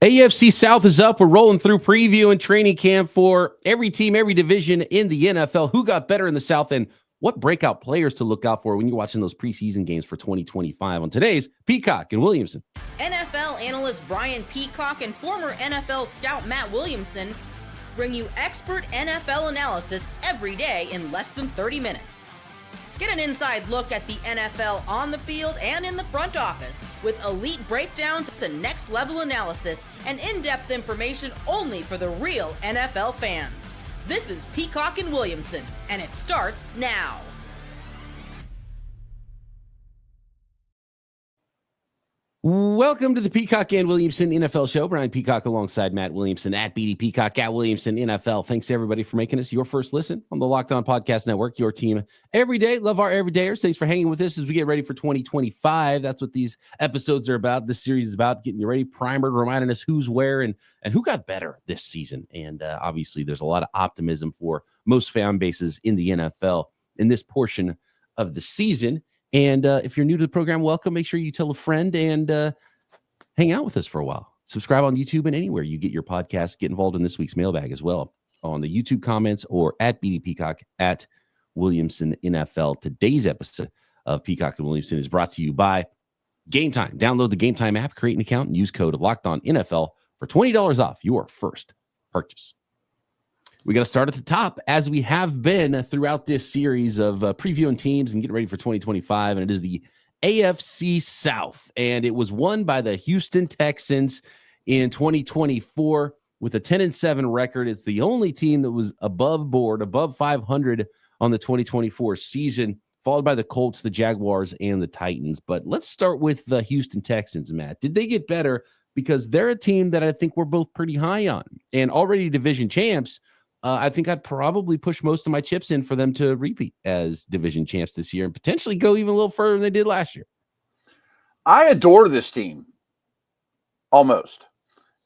AFC South is up. We're rolling through preview and training camp for every team, every division in the NFL. Who got better in the South and what breakout players to look out for when you're watching those preseason games for 2025 on today's Peacock and Williamson. NFL analyst Brian Peacock and former NFL scout Matt Williamson bring you expert NFL analysis every day in less than 30 minutes. Get an inside look at the NFL on the field and in the front office with elite breakdowns to next-level analysis and in-depth information only for the real NFL fans. This is Peacock and Williamson, and it starts now. Welcome to the Peacock and Williamson NFL Show. Brian Peacock alongside Matt Williamson at BD Peacock at Williamson NFL. Thanks to everybody for making us your first listen on the Locked On Podcast Network, your team every day. Love our everydayers. Thanks for hanging with us as we get ready for 2025. That's what these episodes are about. This series is about getting you ready, primer, reminding us who's where and who got better this season. And obviously, there's a lot of optimism for most fan bases in the NFL in this portion of the season. And if you're new to the program, welcome. Make sure you tell a friend and hang out with us for a while. Subscribe on YouTube and anywhere you get your podcast. Get involved in this week's mailbag as well on the YouTube comments or at BD Peacock at Williamson NFL. Today's episode of Peacock and Williamson is brought to you by Gametime. Download the Gametime app, create an account, and use code LOCKEDONNFL for $20 off your first purchase. We got to start at the top, as we have been throughout this series of previewing teams and getting ready for 2025, and it is the AFC South, and it was won by the Houston Texans in 2024 with a 10-7 record. It's the only team that was above board, above 500 on the 2024 season, followed by the Colts, the Jaguars, and the Titans. But let's start with the Houston Texans, Matt. Did they get better? Because they're a team that I think we're both pretty high on, and already division champs. I think I'd probably push most of my chips in for them to repeat as division champs this year and potentially go even a little further than they did last year. I adore this team. Almost.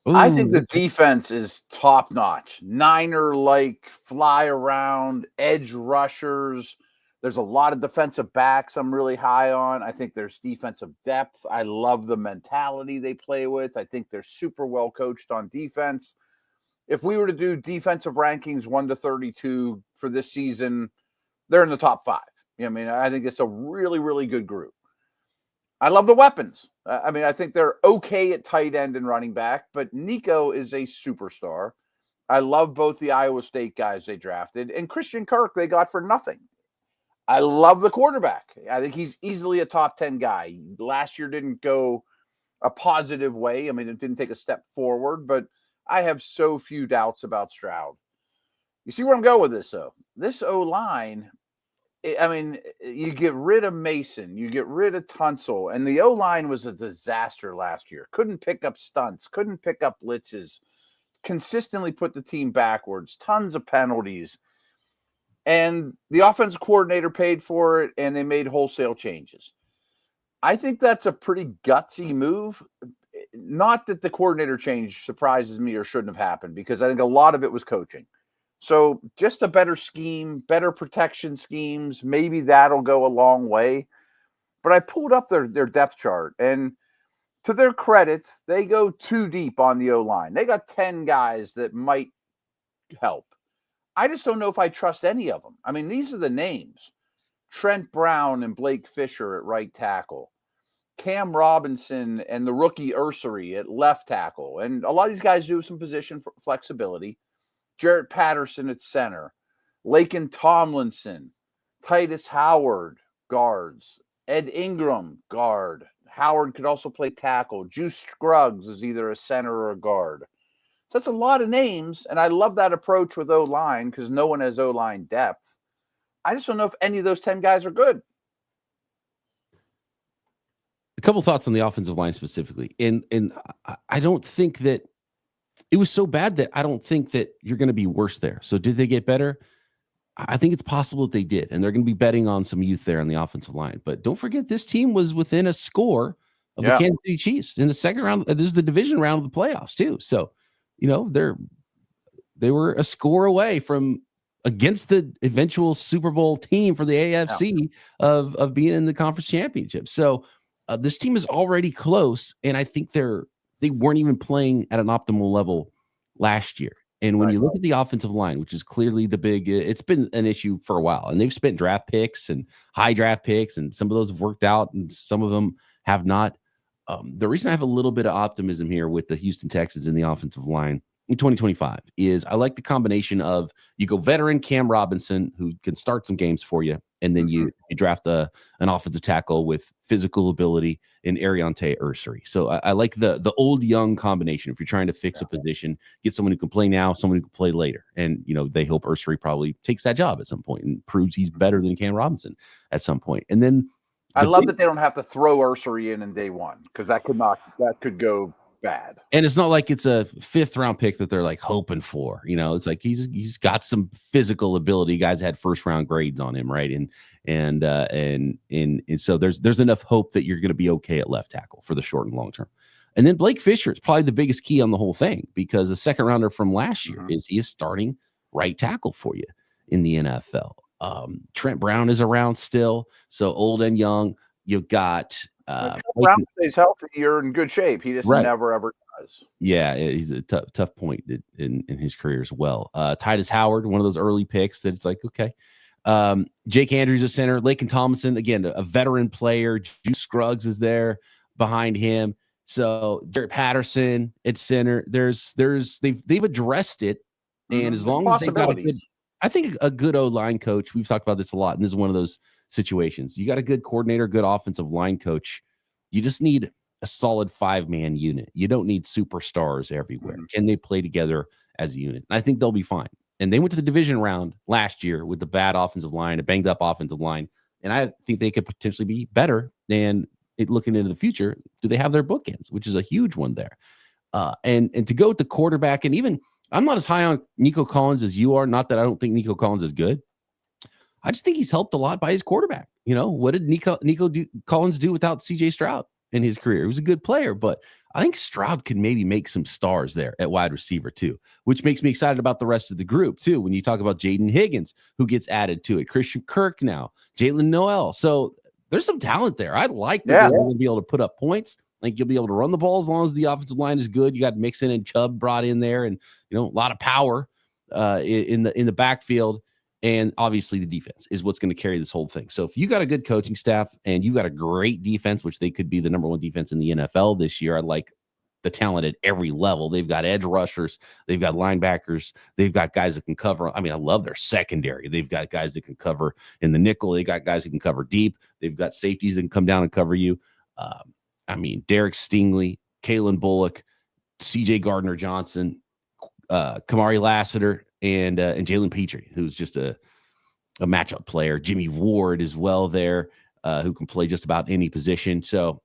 Ooh. I think the defense is top-notch. Niner-like, fly around, edge rushers. There's a lot of defensive backs I'm really high on. I think there's defensive depth. I love the mentality they play with. I think they're super well coached on defense. If we were to do defensive rankings 1 to 32 for this season, they're in the top 5. You know what I mean? I think it's a really, really good group. I love the weapons. I think they're okay at tight end and running back, but Nico is a superstar. I love both the Iowa State guys they drafted, and Christian Kirk they got for nothing. I love the quarterback. I think he's easily a top 10 guy. Last year didn't go a positive way. I mean, it didn't take a step forward, but I have so few doubts about Stroud. You see where I'm going with this, though? This O-line, you get rid of Mason, you get rid of Tunsil, and the O-line was a disaster last year. Couldn't pick up stunts, couldn't pick up blitzes, consistently put the team backwards, tons of penalties. And the offensive coordinator paid for it, and they made wholesale changes. I think that's a pretty gutsy move. Not that the coordinator change surprises me or shouldn't have happened, because I think a lot of it was coaching. So just a better scheme, better protection schemes, maybe that'll go a long way. But I pulled up their depth chart, and to their credit, they go too deep on the O-line. They got 10 guys that might help. I just don't know if I trust any of them. I mean, these are the names. Trent Brown and Blake Fisher at right tackle. Cam Robinson and the rookie Ursery at left tackle. And a lot of these guys do some position flexibility. Jarrett Patterson at center. Laken Tomlinson. Titus Howard, guards. Ed Ingram, guard. Howard could also play tackle. Juice Scruggs is either a center or a guard. So that's a lot of names, and I love that approach with O-line because no one has O-line depth. I just don't know if any of those 10 guys are good. A couple thoughts on the offensive line specifically. And I don't think that it was so bad that I don't think that you're going to be worse there. So did they get better? I think it's possible that they did, and they're going to be betting on some youth there on the offensive line. But don't forget, this team was within a score of the Kansas City Chiefs in the second round. This is the division round of the playoffs too. So, they were a score away from against the eventual Super Bowl team for the AFC of being in the conference championship. So this team is already close, and I think they're they weren't even playing at an optimal level last year. And when you look at the offensive line, which is clearly it's been an issue for a while, and they've spent draft picks and high draft picks, and some of those have worked out and some of them have not. The reason I have a little bit of optimism here with the Houston Texans in the offensive line in 2025 is I like the combination of you go veteran Cam Robinson, who can start some games for you, and then you draft an offensive tackle with physical ability in Ariante Ursery. So I like the old young combination. If you're trying to fix a position, get someone who can play now, someone who can play later. And they hope Ursery probably takes that job at some point and proves he's better than Cam Robinson at some point. And then I love that they don't have to throw Ursery in day one, because that could go bad. And it's not like it's a 5th round pick that they're like hoping for. It's like he's got some physical ability. Guys had 1st round grades on him, right? And so there's enough hope that you're going to be okay at left tackle for the short and long term. And then Blake Fisher is probably the biggest key on the whole thing, because the 2nd rounder from last year he is starting right tackle for you in the NFL. Trent Brown is around still, so old and young. You've got Brown stays healthy, you're in good shape. He just never ever does. Yeah, he's a tough point in his career as well. Titus Howard, one of those early picks that it's like, okay. Jake Andrews at center, Laken Tomlinson, again, a veteran player. Juice Scruggs is there behind him. So Jarrett Patterson at center. They've addressed it, and as long as they've got a good O-line coach, we've talked about this a lot, and this is one of those situations. You got a good coordinator, good offensive line coach. You just need a solid 5-man unit. You don't need superstars everywhere. Can they play together as a unit? And I think they'll be fine. And they went to the division round last year with the bad offensive line, a banged up offensive line. And I think they could potentially be better than it looking into the future. Do they have their bookends, which is a huge one there? And to go with the quarterback, and even I'm not as high on Nico Collins as you are. Not that I don't think Nico Collins is good. I just think he's helped a lot by his quarterback. What did Nico Collins do without CJ Stroud in his career? He was a good player, but I think Stroud can maybe make some stars there at wide receiver too, which makes me excited about the rest of the group too. When you talk about Jaden Higgins, who gets added to it, Christian Kirk now, Jalen Noel. So there's some talent there. I like that they're going to be able to put up points. I think you'll be able to run the ball as long as the offensive line is good. You got Mixon and Chubb brought in there, and a lot of power in the backfield. And obviously the defense is what's going to carry this whole thing. So if you got a good coaching staff and you got a great defense, which they could be the number 1 defense in the NFL this year, I like the talent at every level. They've got edge rushers. They've got linebackers. They've got guys that can cover. I mean, I love their secondary. They've got guys that can cover in the nickel. They got guys who can cover deep. They've got safeties that can come down and cover you. Derek Stingley, Kalen Bullock, CJ Gardner-Johnson, Kamari Lassiter, and Jalen Petrie, who's just a matchup player. Jimmy Ward as well there, who can play just about any position. So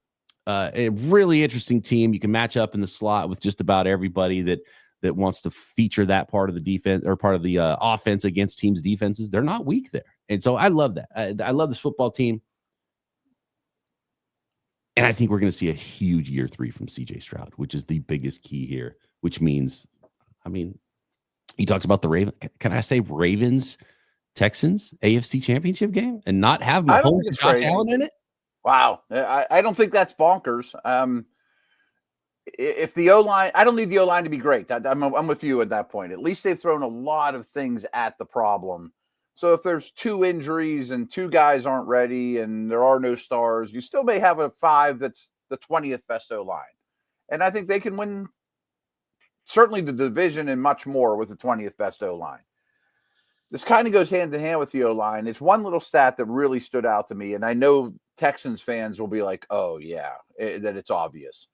a really interesting team. You can match up in the slot with just about everybody that wants to feature that part of the defense or part of the offense against teams' defenses. They're not weak there. And so I love that. I love this football team. And I think we're going to see a huge year 3 from CJ Stroud, which is the biggest key here, which means, he talks about the Ravens. Can I say Ravens, Texans, AFC Championship game and not have Mahomes and Josh Allen in it? Wow. I don't think that's bonkers. If the O-line, I don't need the O-line to be great. I'm with you at that point. At least they've thrown a lot of things at the problem. So if there's 2 injuries and 2 guys aren't ready and there are no stars, you still may have a 5 that's the 20th best O-line. And I think they can win certainly the division and much more with the 20th best O-line. This kind of goes hand in hand with the O-line. It's one little stat that really stood out to me, and I know Texans fans will be like, oh, yeah, that it's obvious.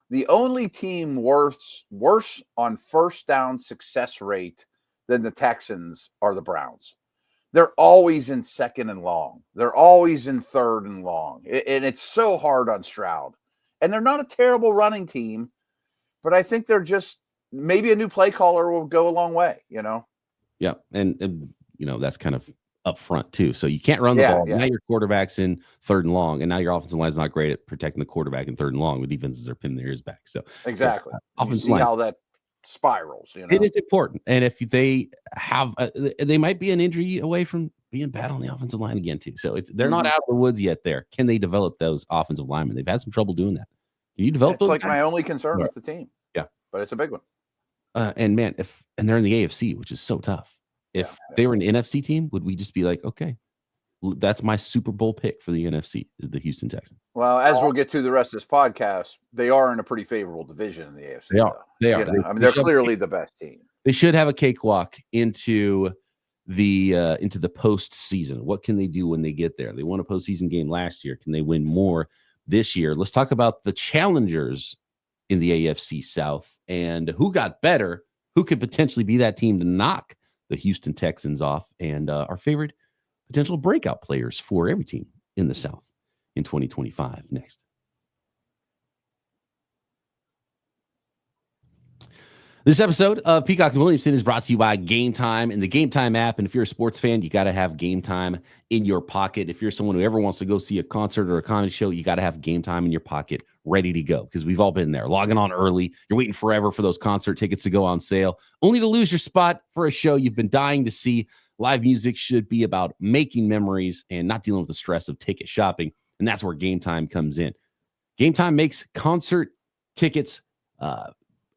The only team worse on first down success rate than the Texans are the Browns. They're always in 2nd and long. They're always in 3rd and long. And it's so hard on Stroud. And they're not a terrible running team, but I think they're just maybe a new play caller will go a long way, Yeah. And that's kind of up front too. So you can't run the ball. Yeah. Now your quarterback's in 3rd and long, and now your offensive line is not great at protecting the quarterback in 3rd and long. The defenses are pinning their ears back. So exactly. Offensive line, how that spirals. It is important. And if they have, they might be an injury away from being bad on the offensive line again too. So they're not out of the woods yet there. Can they develop those offensive linemen? They've had some trouble doing that. Can you develop It's those like guys? my only concern Right. with the team. Yeah. But it's a big one. And man, and they're in the AFC, which is so tough. If they were an NFC team, would we just be like, okay, that's my Super Bowl pick for the NFC is the Houston Texans? Well, as we'll get to the rest of this podcast, they are in a pretty favorable division in the AFC. They are. They are. You know, I mean, they're clearly the best team. They should have a cakewalk into the postseason. What can they do when they get there? They won a postseason game last year. Can they win more this year? Let's talk about the challengers in the AFC South and who got better, who could potentially be that team to knock the Houston Texans off, and our favorite potential breakout players for every team in the South in 2025 next. This episode of Peacock and Williamson is brought to you by Gametime and the Gametime app. And if you're a sports fan, you got to have Gametime in your pocket. If you're someone who ever wants to go see a concert or a comedy show, you got to have Gametime in your pocket ready to go, because we've all been there. Logging on early. You're waiting forever for those concert tickets to go on sale, only to lose your spot for a show you've been dying to see. Live music should be about making memories and not dealing with the stress of ticket shopping. And that's where Gametime comes in. Gametime makes concert tickets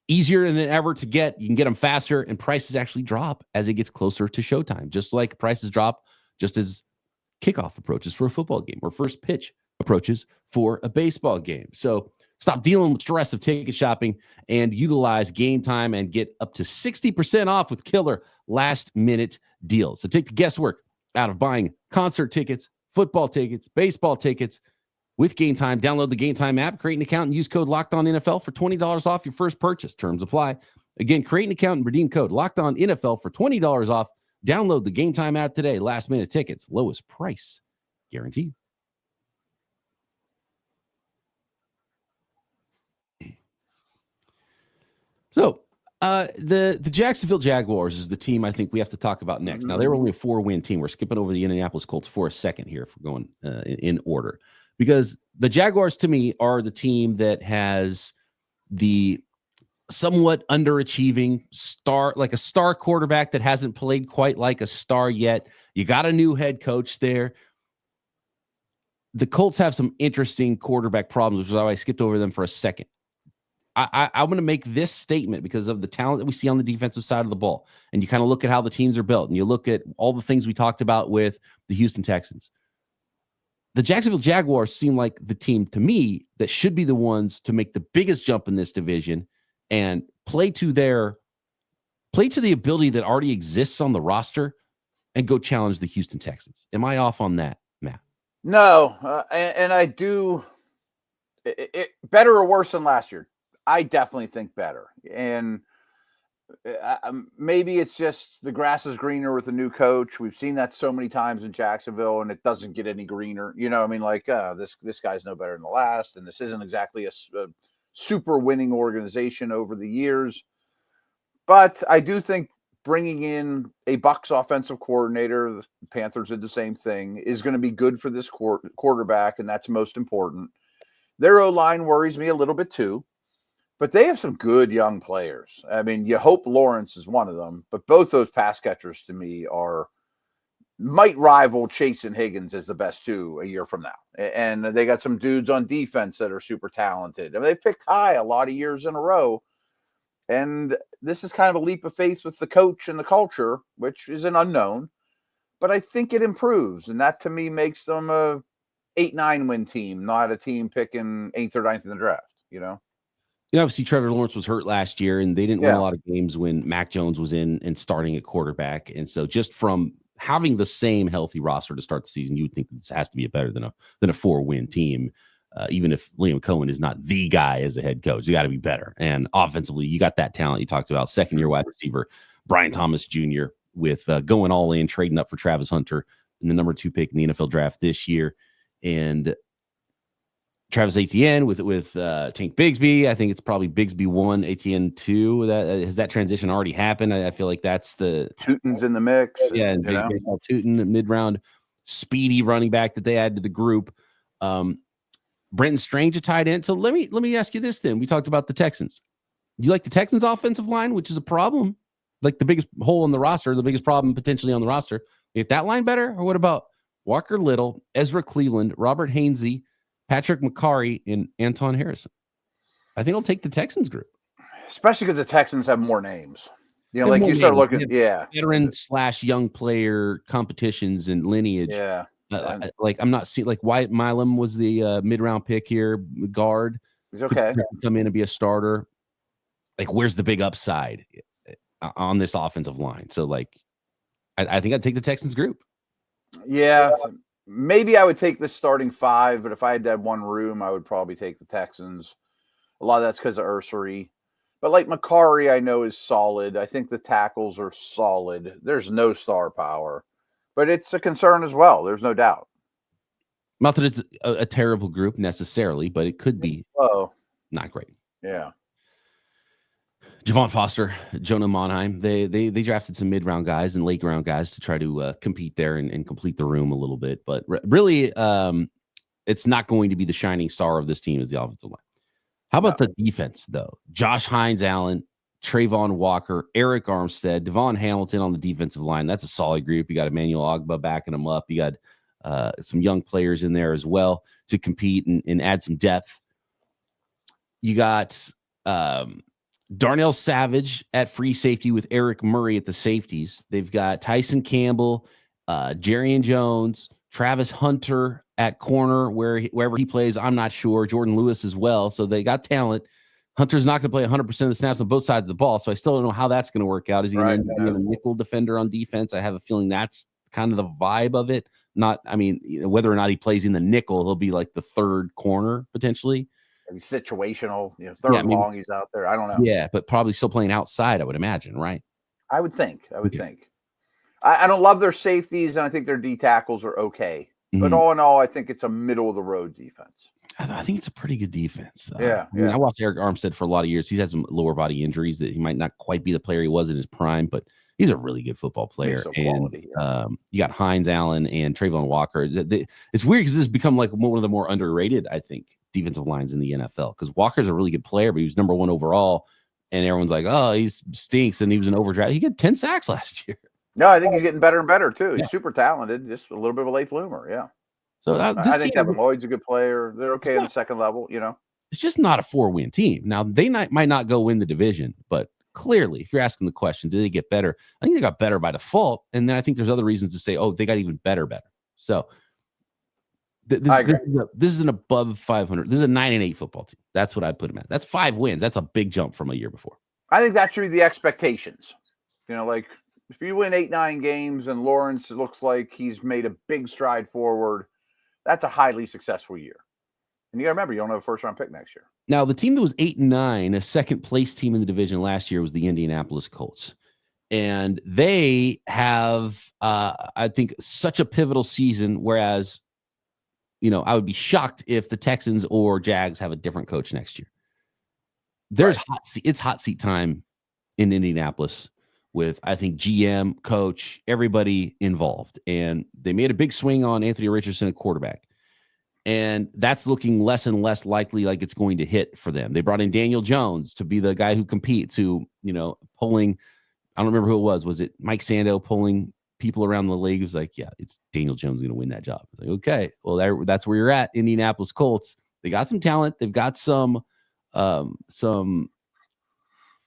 easier than ever to get. You can get them faster, and prices actually drop as it gets closer to showtime, just like prices drop just as kickoff approaches for a football game or first pitch approaches for a baseball game. So stop dealing with stress of ticket shopping and utilize Gametime and get up to 60% off with killer last-minute deals. So take the guesswork out of buying concert tickets, football tickets, baseball tickets with Gametime. Download the Gametime app, create an account, and use code LOCKEDONNFL for $20 off your first purchase. Terms apply. Again, create an account and redeem code LOCKEDONNFL for $20 off. Download the Gametime app today. Last-minute tickets, lowest price guaranteed. So, the Jacksonville Jaguars is the team I think we have to talk about next. Now, they're only a 4-win team. We're skipping over the Indianapolis Colts for a second here if we're going in order, because the Jaguars, to me, are the team that has the somewhat underachieving star, like a star quarterback that hasn't played quite like a star yet. You got a new head coach there. The Colts have some interesting quarterback problems, which is why I skipped over them for a second. I'm going to make this statement because of the talent that we see on the defensive side of the ball. And you kind of look at how the teams are built, and you look at all the things we talked about with the Houston Texans. The Jacksonville Jaguars seem like the team, to me, that should be the ones to make the biggest jump in this division and play to the ability that already exists on the roster and go challenge the Houston Texans. Am I off on that, Matt? No, and I do. Better or worse than last year? I definitely think better. And maybe it's just the grass is greener with a new coach. We've seen that so many times in Jacksonville, and it doesn't get any greener. You know, I mean, like this guy's no better than the last, and this isn't exactly a super winning organization over the years. But I do think bringing in a Bucs offensive coordinator, the Panthers did the same thing, is going to be good for this quarterback, and that's most important. Their O-line worries me a little bit too, but they have some good young players. I mean, you hope Lawrence is one of them, but both those pass catchers to me might rival Chase and Higgins as the best two a year from now. And they got some dudes on defense that are super talented. I mean, they picked high a lot of years in a row. And this is kind of a leap of faith with the coach and the culture, which is an unknown, but I think it improves. And that to me makes them a 8-9 win team, not a team picking 8th or 9th in the draft, you know? Obviously Trevor Lawrence was hurt last year, and they didn't win a lot of games when Mac Jones was in and starting at quarterback. And so just from having the same healthy roster to start the season, you would think that this has to be better than a 4-win team. Even if Liam Cohen is not the guy as a head coach, you got to be better. And offensively, you got that talent you talked about. Second-year wide receiver, Brian Thomas Jr., with going all in, trading up for Travis Hunter in the number 2 pick in the NFL draft this year. And Travis Etienne with Tank Bigsby. I think it's probably Bigsby 1, Etienne 2. Has that transition already happened? I feel like that's the Tootin's in the mix. Yeah, and Tootin, mid-round, speedy running back that they add to the group. Brenton Strange, a tight end. So let me ask you this then. We talked about the Texans. Do you like the Texans' offensive line, which is a problem? Like the biggest hole in the roster, the biggest problem potentially on the roster. Is that line better? Or what about Walker Little, Ezra Cleveland, Robert Hainsey, Patrick McCarry, and Anton Harrison? I think I'll take the Texans group. Especially because the Texans have more names. Like you start looking, veteran / young player competitions and lineage. Yeah. Like I'm not seeing like Wyatt Milam was the mid-round pick here, guard. He's okay. Come in and be a starter. Like, where's the big upside on this offensive line? So, like, I think I'd take the Texans group. Yeah, maybe I would take the starting 5, but if I had that one room, I would probably take the Texans. A lot of that's because of Ursary. But like Macari, I know is solid. I think the tackles are solid. There's no star power, but it's a concern as well. There's no doubt. Not that it's a terrible group necessarily, but it could be not great. Yeah. Javon Foster, Jonah Monheim, they drafted some mid-round guys and late-round guys to try to compete there and complete the room a little bit. But really, it's not going to be the shining star of this team as the offensive line. How about the defense, though? Josh Hines-Allen, Trayvon Walker, Eric Armstead, Devon Hamilton on the defensive line. That's a solid group. You got Emmanuel Ogbah backing them up. You got some young players in there as well to compete and add some depth. You got Darnell Savage at free safety with Eric Murray at the safeties. They've got Tyson Campbell, Jarian Jones, Travis Hunter at corner, wherever he plays, I'm not sure. Jordan Lewis as well. So they got talent. Hunter's not going to play 100% of the snaps on both sides of the ball, so I still don't know how that's going to work out. Is he going to be a nickel defender on defense? I have a feeling that's kind of the vibe of it. Whether or not he plays in the nickel, he'll be like the third corner potentially. Maybe situational, third long, he's out there. I don't know. Yeah, but probably still playing outside, I would imagine, right? I would think. I don't love their safeties, and I think their D tackles are okay. Mm-hmm. But all in all, I think it's a middle-of-the-road defense. I think it's a pretty good defense. I watched Eric Armstead for a lot of years. He's had some lower body injuries that he might not quite be the player he was in his prime, but he's a really good football player. You got Hines-Allen and Trayvon Walker. It's weird because this has become like one of the more underrated, I think, defensive lines in the NFL, because Walker's a really good player, but he was number 1 overall, and everyone's like, oh, he stinks, and he was an overdraft. He got 10 sacks last year. No, I think he's getting better and better too. He's super talented, just a little bit of a late bloomer. Yeah. So I think Devin Lloyd's a good player. They're okay on the second level, It's just not a 4-win team. Now, they might not go win the division, but clearly, if you're asking the question, did they get better? I think they got better by default, and then I think there's other reasons to say, oh, they got even better. So this is an above 500. This is a 9-8 football team. That's what I'd put them at. That's 5 wins. That's a big jump from a year before. I think that should be the expectations. Like if you win 8-9 games and Lawrence looks like he's made a big stride forward, that's a highly successful year. And you got to remember, you don't have a first-round pick next year. Now, the team that was 8-9, a second-place team in the division last year, was the Indianapolis Colts. And they have, I think, such a pivotal season, whereas, I would be shocked if the Texans or Jags have a different coach next year. There's it's hot seat time in Indianapolis with, I think, GM, coach, everybody involved. And they made a big swing on Anthony Richardson at quarterback. And that's looking less and less likely like it's going to hit for them. They brought in Daniel Jones to be the guy who competes, who, pulling, I don't remember who it was. Was it Mike Sando pulling people around the league? It was like, yeah, it's Daniel Jones going to win that job. Like, okay, well, that's where you're at, Indianapolis Colts. They got some talent. They've got some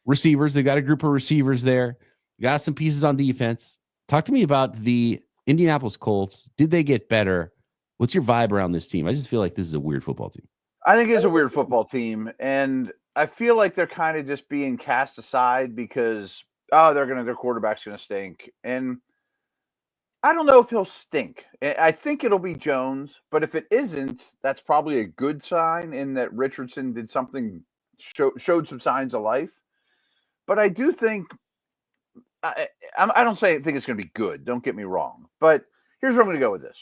receivers. They've got a group of receivers there. Got some pieces on defense. Talk to me about the Indianapolis Colts. Did they get better? What's your vibe around this team? I just feel like this is a weird football team. I think it's a weird football team, and I feel like they're kind of just being cast aside because their quarterback's going to stink, and I don't know if he'll stink. I think it'll be Jones, but if it isn't, that's probably a good sign in that Richardson did something, showed some signs of life. But I do think I don't think it's going to be good. Don't get me wrong. But here's where I'm going to go with this.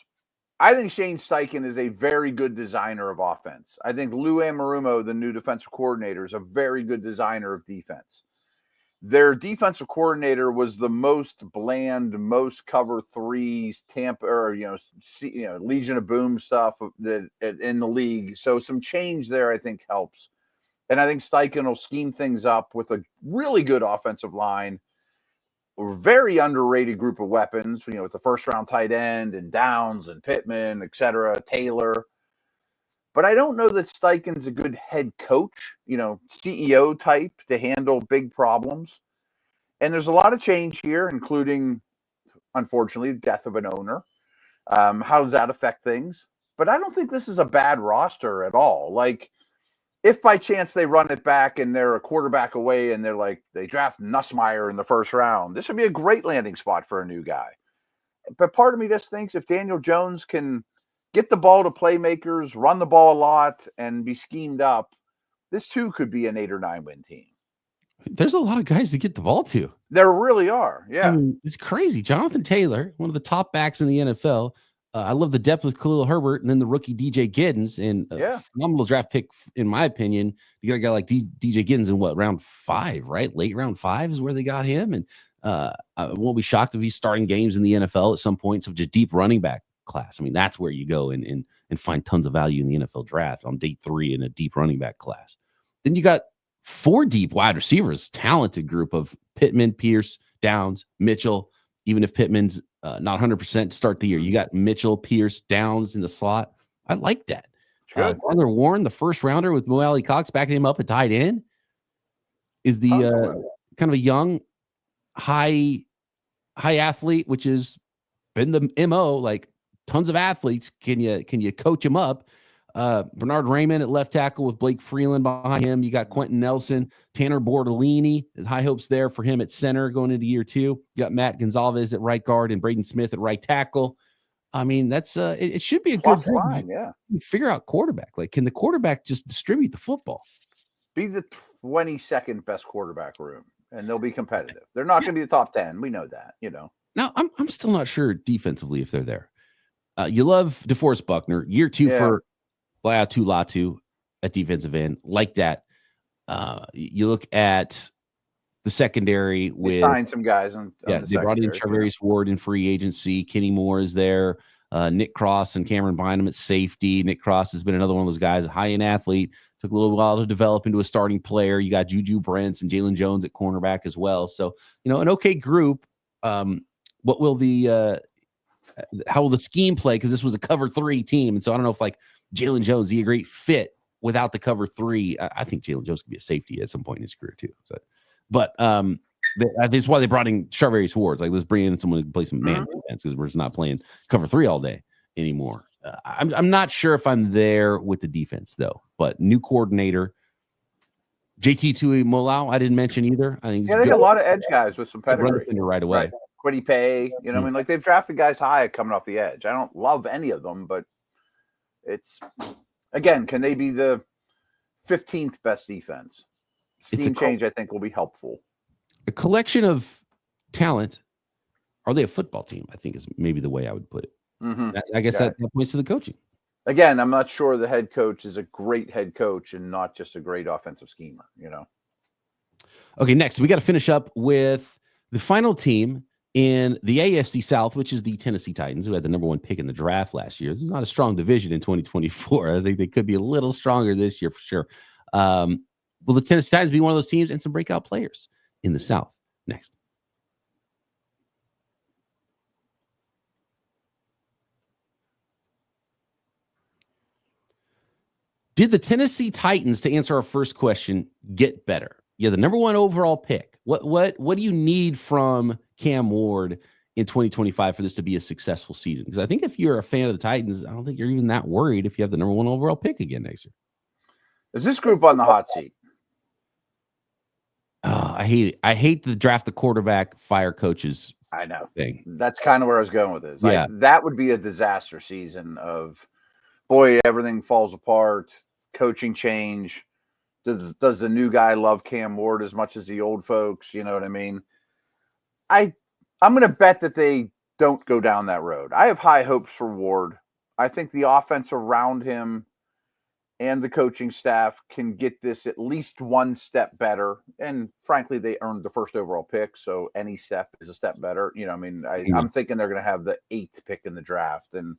I think Shane Steichen is a very good designer of offense. I think Lou Anarumo, the new defensive coordinator, is a very good designer of defense. Their defensive coordinator was the most bland, most cover threes, Tampa, or Legion of Boom stuff that in the league. So some change there, I think, helps. And I think Steichen will scheme things up with a really good offensive line, a very underrated group of weapons, with the first-round tight end and Downs and Pittman, et cetera, Taylor. But I don't know that Steichen's a good head coach, CEO type to handle big problems. And there's a lot of change here, including, unfortunately, the death of an owner. How does that affect things? But I don't think this is a bad roster at all. Like, if by chance they run it back and they're a quarterback away and they draft Nussmeier in the first round, this would be a great landing spot for a new guy. But part of me just thinks if Daniel Jones can get the ball to playmakers, run the ball a lot, and be schemed up, this too could be an 8 or 9 win team. There's a lot of guys to get the ball to. There really are. Yeah. I mean, it's crazy. Jonathan Taylor, one of the top backs in the NFL. I love the depth with Khalil Herbert and then the rookie DJ Giddens. And phenomenal draft pick, in my opinion. You got a guy like DJ Giddens in round 5, right? Late round 5 is where they got him. And I won't be shocked if he's starting games in the NFL at some point. Such a deep running back class. I mean, that's where you go and find tons of value in the NFL draft on day 3 in a deep running back class. Then you got 4 deep wide receivers, talented group of Pittman, Pierce, Downs, Mitchell. Even if Pittman's not 100% to start the year, you got Mitchell, Pierce, Downs in the slot. I like that. Tyler Warren, the first rounder with Mo Alley Cox backing him up at tight end, is the kind of a young, high athlete, which has been the MO. Like tons of athletes, can you coach him up? Bernard Raymond at left tackle with Blake Freeland behind him. You got Quentin Nelson, Tanner Bordellini. There's high hopes there for him at center going into year 2. You got Matt Gonzalez at right guard and Braden Smith at right tackle. I mean, that's it should be a good line. Yeah. Figure out quarterback. Like, can the quarterback just distribute the football? Be the 22nd best quarterback room, and they'll be competitive. They're not going to be the top 10. We know that, Now, I'm still not sure defensively if they're there. You love DeForest Buckner. Year 2 for Latu at defensive end, like that. You look at the secondary with signed some guys they brought in Charvarius Ward in free agency. Kenny Moore is there. Nick Cross and Cameron Bynum at safety. Nick Cross has been another one of those guys, a high-end athlete. Took a little while to develop into a starting player. You got Juju Brents and Jalen Jones at cornerback as well. So, an okay group. What will how will the scheme play? Because this was a cover 3 team. And so I don't know if Jalen Jones, is he a great fit without the cover 3? I think Jalen Jones could be a safety at some point in his career too. So, but that's why they brought in Charvarius Ward. Let's bring in someone who can play some man defense because we're just not playing cover 3 all day anymore. I'm not sure if I'm there with the defense though. But new coordinator, JT Tuimoloau, I didn't mention either. I think they got a lot of edge guys with some pedigree right away. Right. Quiddy Pay, I mean, they've drafted guys high coming off the edge. I don't love any of them, but it's, again, can they be the 15th best defense? Scheme change, I think, will be helpful. A collection of talent. Are they a football team? I think is maybe the way I would put it. Mm-hmm. I guess that points to the coaching. Again, I'm not sure the head coach is a great head coach and not just a great offensive schemer, Okay, next, we got to finish up with the final team in the AFC South, which is the Tennessee Titans, who had the number 1 pick in the draft last year. It's not a strong division in 2024. I think they could be a little stronger this year for sure. Will the Tennessee Titans be one of those teams and some breakout players in the South? Next. Did the Tennessee Titans, to answer our first question, get better? Yeah, the number 1 overall pick. What do you need from Cam Ward in 2025 for this to be a successful season? Because I think if you're a fan of the Titans, I don't think you're even that worried if you have the number 1 overall pick again next year. Is this group on the hot seat? Oh, I hate it. I hate the draft the quarterback, fire coaches. I know. Thing. That's kind of where I was going with this. That would be a disaster season of, boy, everything falls apart, coaching change. Does the new guy love Cam Ward as much as the old folks? You know what I mean? I'm going to bet that they don't go down that road. I have high hopes for Ward. I think the offense around him and the coaching staff can get this at least 1 step better. And frankly, they earned the first overall pick, so any step is a step better. I'm thinking they're going to have the 8th pick in the draft and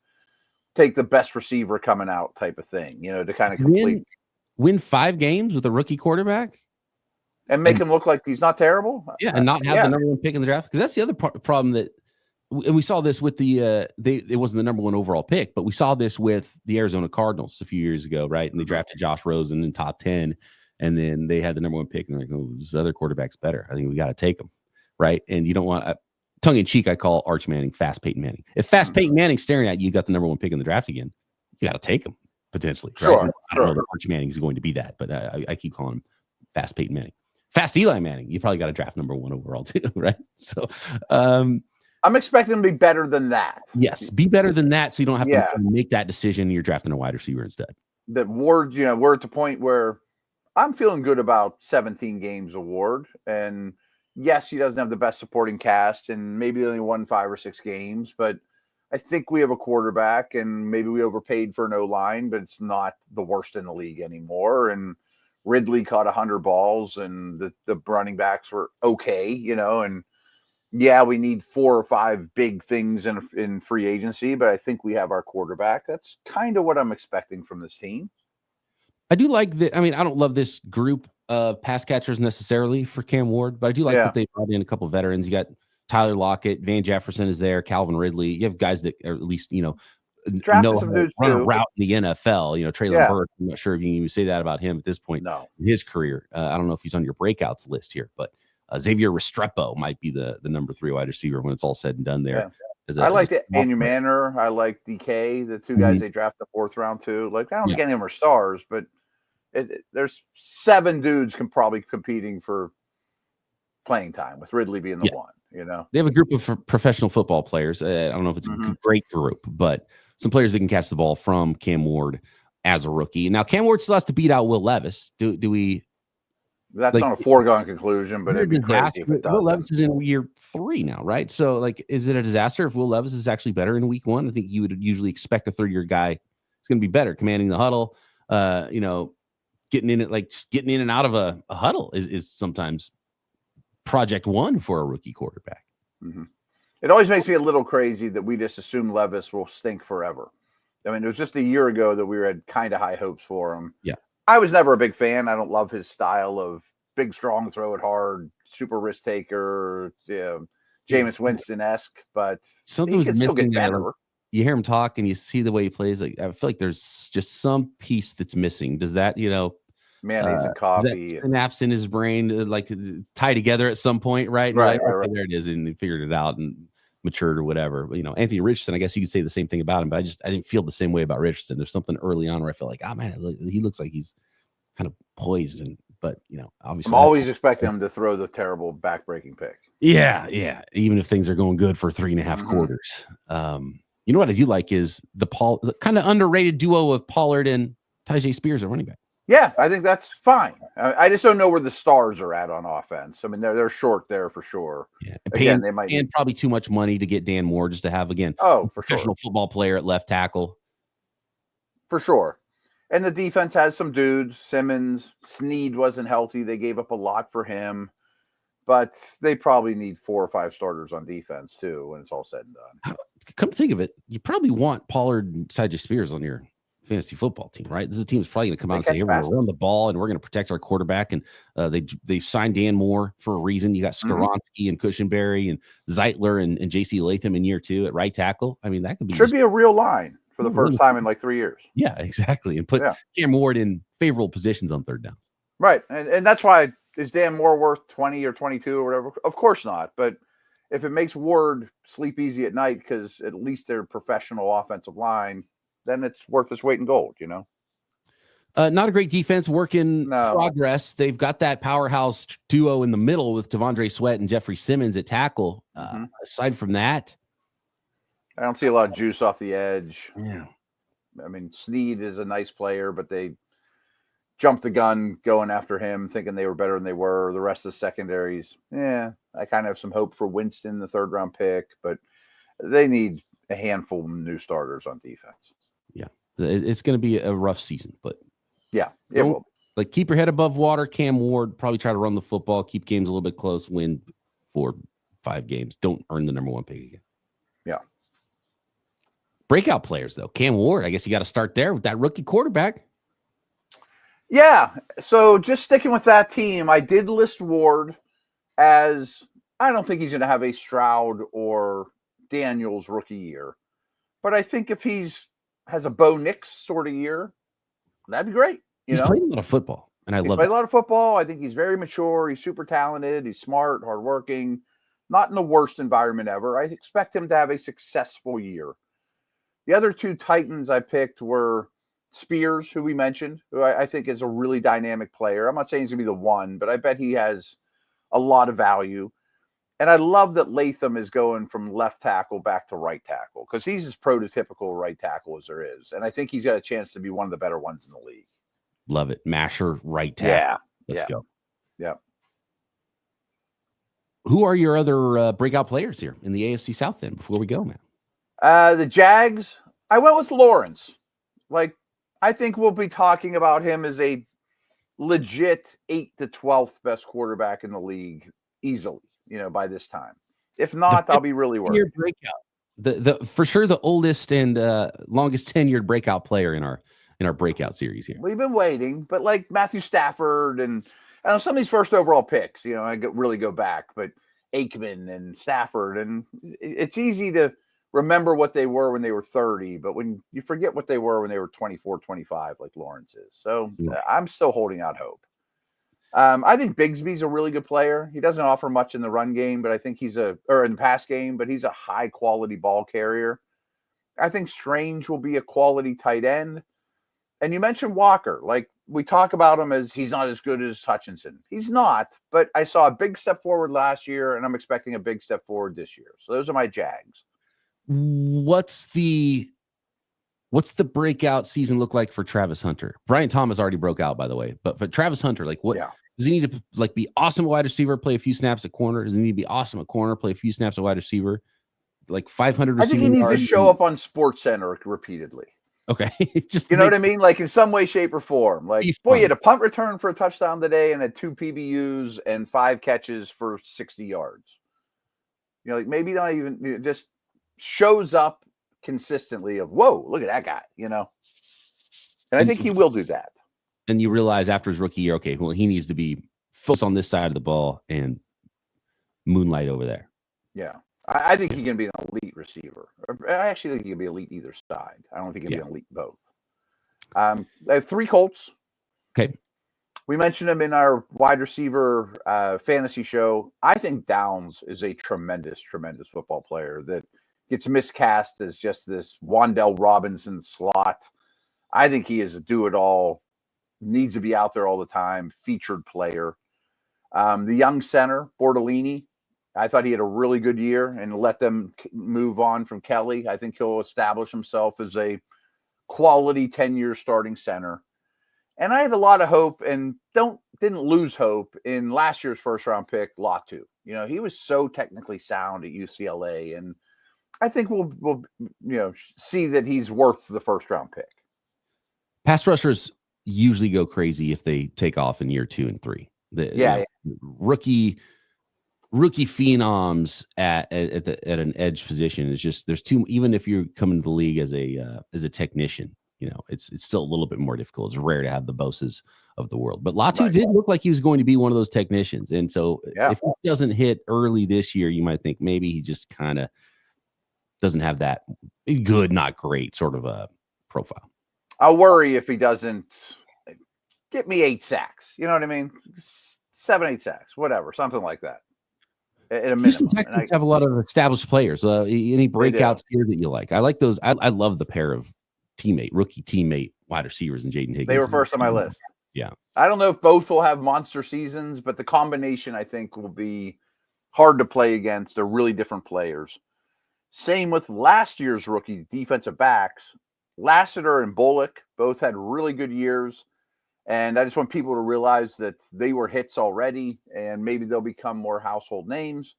take the best receiver coming out type of thing, to kind of complete. Win 5 games with a rookie quarterback? And make him look like he's not terrible? Yeah, and not have the number 1 pick in the draft? Because that's the other problem that and we saw this with the it wasn't the number one overall pick, but we saw this with the Arizona Cardinals a few years ago, right? And they drafted Josh Rosen in top 10, and then they had the number one pick, and they're like, oh, this other quarterback's better. I think we got to take him, right? And you don't want tongue in cheek, I call Arch Manning fast Peyton Manning. If fast Peyton Manning's staring at you, got the number one pick in the draft again, you got to take him potentially. Sure, right? I don't know that Arch Manning is going to be that, but I keep calling him fast Peyton Manning. Fast Eli Manning, you probably got to draft number one overall too, right? So I'm expecting him to be better than that. Yes, be better than that, so you don't have to make that decision. You're drafting a wide receiver instead. That Ward, we're at the point where I'm feeling good about 17 games of Ward, and yes, he doesn't have the best supporting cast, and maybe he only won 5 or 6 games, but I think we have a quarterback, and maybe we overpaid for an O-line, but it's not the worst in the league anymore. And Ridley caught 100 balls, and the running backs were okay, and we need 4 or 5 big things in free agency, but I think we have our quarterback. That's kind of what I'm expecting from this team. I do like that. I mean, I don't love this group of pass catchers necessarily for Cam Ward, but I do like that they brought in a couple of veterans. You got Tyler Lockett, Van Jefferson is there, Calvin Ridley. You have guys that are at least, know how to run a route in the NFL. Traylon Burke, I'm not sure if you can even say that about him at this point in his career. I don't know if he's on your breakouts list here, but Xavier Restrepo might be the number 3 wide receiver when it's all said and done there. I like Andrew Manor. I like DK, the 2 guys they draft the 4th round too. Like, I don't think any of them are stars, but there's 7 dudes probably competing for playing time, with Ridley being the one. They have a group of professional football players. I don't know if it's a great group, but some players that can catch the ball from Cam Ward as a rookie. Now, Cam Ward still has to beat out Will Levis. Do we? That's not a foregone conclusion, but it'd be crazy if it does. Will Levis is in year 3 now, right? So, is it a disaster if Will Levis is actually better in week 1? I think you would usually expect a third-year guy is going to be better, commanding the huddle. Getting in it, just getting in and out of a huddle is sometimes project 1 for a rookie quarterback. Mm-hmm. It always makes me a little crazy that we just assume Levis will stink forever. I mean, it was just a year ago that we had kind of high hopes for him. Yeah. I was never a big fan. I don't love his style of big, strong, throw it hard, super risk taker, Jameis Winston-esque, but something was missing there. You hear him talk and you see the way he plays. I feel like there's just some piece that's missing. Does that, mayonnaise and coffee, synapse in his brain, tie together at some point, right? Right, right. There it is, and he figured it out and matured or whatever. But, Anthony Richardson, I guess you could say the same thing about him, but I didn't feel the same way about Richardson. There's something early on where I felt like, oh man, he looks like he's kind of poised, but obviously I'm always expecting him to throw the terrible back-breaking pick. Yeah. Even if things are going good for 3.5 quarters. What I do like is the kind of underrated duo of Pollard and Tyjae Spears at running back. Yeah, I think that's fine. I just don't know where the stars are at on offense. I mean, they're short there for sure. Yeah, they might and probably too much money to get Dan Moore just to have professional football player at left tackle. For sure. And the defense has some dudes. Simmons, Snead wasn't healthy. They gave up a lot for him, but they probably need 4 or 5 starters on defense too when it's all said and done. Come to think of it, you probably want Pollard and Tyjae Spears on your fantasy football team, right? This is a team that's probably going to come out and say, hey, we're going to run the ball and we're going to protect our quarterback. And they've signed Dan Moore for a reason. You got Skoronski and Cushenberry and Zeitler and JC Latham in year 2 at right tackle. I mean, that could be be a real line for the first time in 3 years. Yeah, exactly. And put Cam Ward in favorable positions on 3rd downs. Right. And that's why, is Dan Moore worth 20 or 22 or whatever? Of course not. But if it makes Ward sleep easy at night because at least they're professional offensive line, then it's worth its weight in gold, Not a great defense, work in progress. They've got that powerhouse duo in the middle with T'Vondre Sweat and Jeffrey Simmons at tackle. Aside from that, I don't see a lot of juice off the edge. Yeah. I mean, Snead is a nice player, but they jumped the gun going after him, thinking they were better than they were. The rest of the secondaries, I kind of have some hope for Winston, the 3rd round pick, but they need a handful of new starters on defense. Yeah, it's going to be a rough season, but it will. Keep your head above water. Cam Ward, probably try to run the football, keep games a little bit close, win 4-5 games. Don't earn the number 1 pick again. Yeah. Breakout players, though. Cam Ward, I guess you got to start there with that rookie quarterback. Yeah. So just sticking with that team, I did list Ward as, I don't think he's going to have a Stroud or McDaniel's rookie year. But I think if has a Bo Nix sort of year, that'd be great. He's played a lot of football, and He's played a lot of football. I think he's very mature. He's super talented. He's smart, hardworking, not in the worst environment ever. I expect him to have a successful year. The other two Titans I picked were Spears, who we mentioned, who I think is a really dynamic player. I'm not saying he's going to be the one, but I bet he has a lot of value. And I love that Latham is going from left tackle back to right tackle because he's as prototypical right tackle as there is. And I think he's got a chance to be one of the better ones in the league. Love it. Masher, right tackle. Let's go. Yeah. Who are your other breakout players here in the AFC South then before we go, man? The Jags, I went with Lawrence. Like, I think we'll be talking about him as a legit 8th to 12th best quarterback in the league easily, by this time. If not, I'll be really worried. Breakout. The for sure the oldest and longest tenured breakout player in our breakout series here. We've been waiting, but like Matthew Stafford and some of these first overall picks, I really go back, but Aikman and Stafford, and it's easy to remember what they were when they were 30, but when you forget what they were when they were 24, 25, like Lawrence is. So I'm still holding out hope. I think Bigsby's a really good player. He doesn't offer much in the run game, but I think in the pass game, but he's a high quality ball carrier. I think Strange will be a quality tight end. And you mentioned Walker. Like, we talk about him as he's not as good as Hutchinson. He's not, but I saw a big step forward last year, and I'm expecting a big step forward this year. So those are my Jags. What's the breakout season look like for Travis Hunter? Brian Thomas already broke out, by the way, but for Travis Hunter, like what does he need to be awesome at wide receiver, play a few snaps at corner? Does he need to be awesome at corner, play a few snaps at wide receiver? Like 500 I think he needs to show up on SportsCenter repeatedly. Okay. Just what I mean? Like in some way, shape, or form. Like, boy, you had a punt return for a touchdown today and had 2 PBUs and 5 catches for 60 yards. Like maybe not even just shows up consistently of, whoa, look at that guy, And I think he will do that. And you realize after his rookie year, okay, well, he needs to be focused on this side of the ball and moonlight over there. Yeah. I think he can be an elite receiver. I actually think he can be elite either side. I don't think he can be an elite both. I have 3 Colts. Okay. We mentioned him in our wide receiver fantasy show. I think Downs is a tremendous, tremendous football player that gets miscast as just this Wan'Dale Robinson slot. I think he is a do-it-all, needs to be out there all the time, featured player. The young center, Bortolini, I thought he had a really good year and let them move on from Kelly. I think he'll establish himself as a quality 10-year starting center. And I had a lot of hope and didn't lose hope in last year's first-round pick, Latu. He was so technically sound at UCLA, and I think we'll see that he's worth the first-round pick. Pass rushers usually go crazy if they take off in year 2 and 3. Rookie phenoms at an edge position is just there's too. Even if you're coming to the league as a technician, it's still a little bit more difficult. It's rare to have the Boses of the world, but Latu did look like he was going to be one of those technicians. And so if he doesn't hit early this year, you might think maybe he just kind of doesn't have that good, not great sort of a profile. I'll worry if he doesn't get me 8 sacks. You know what I mean? 7, 8 sacks, whatever, something like that. At a Houston Texans have a lot of established players. Any breakouts here that you like? I like those. I love the pair of rookie teammate wide receivers and Jaden Higgins. They were first on my list. Yeah. I don't know if both will have monster seasons, but the combination I think will be hard to play against. They're really different players. Same with last year's rookie defensive backs. Lassiter and Bullock both had really good years. And I just want people to realize that they were hits already, and maybe they'll become more household names.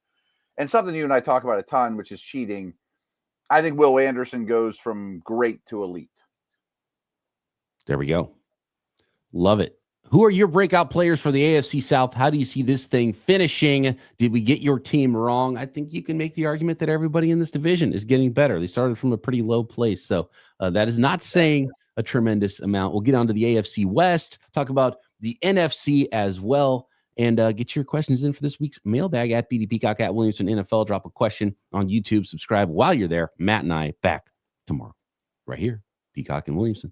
And something you and I talk about a ton, which is cheating. I think Will Anderson goes from great to elite. There we go. Love it. Who are your breakout players for the AFC South? How do you see this thing finishing? Did we get your team wrong? I think you can make the argument that everybody in this division is getting better. They started from a pretty low place. So that is not saying a tremendous amount. We'll get on to the AFC West, talk about the NFC as well. and get your questions in for this week's mailbag at BD Peacock at Williamson NFL. Drop a question on YouTube. Subscribe while you're there. Matt and I back tomorrow right here. Peacock and Williamson.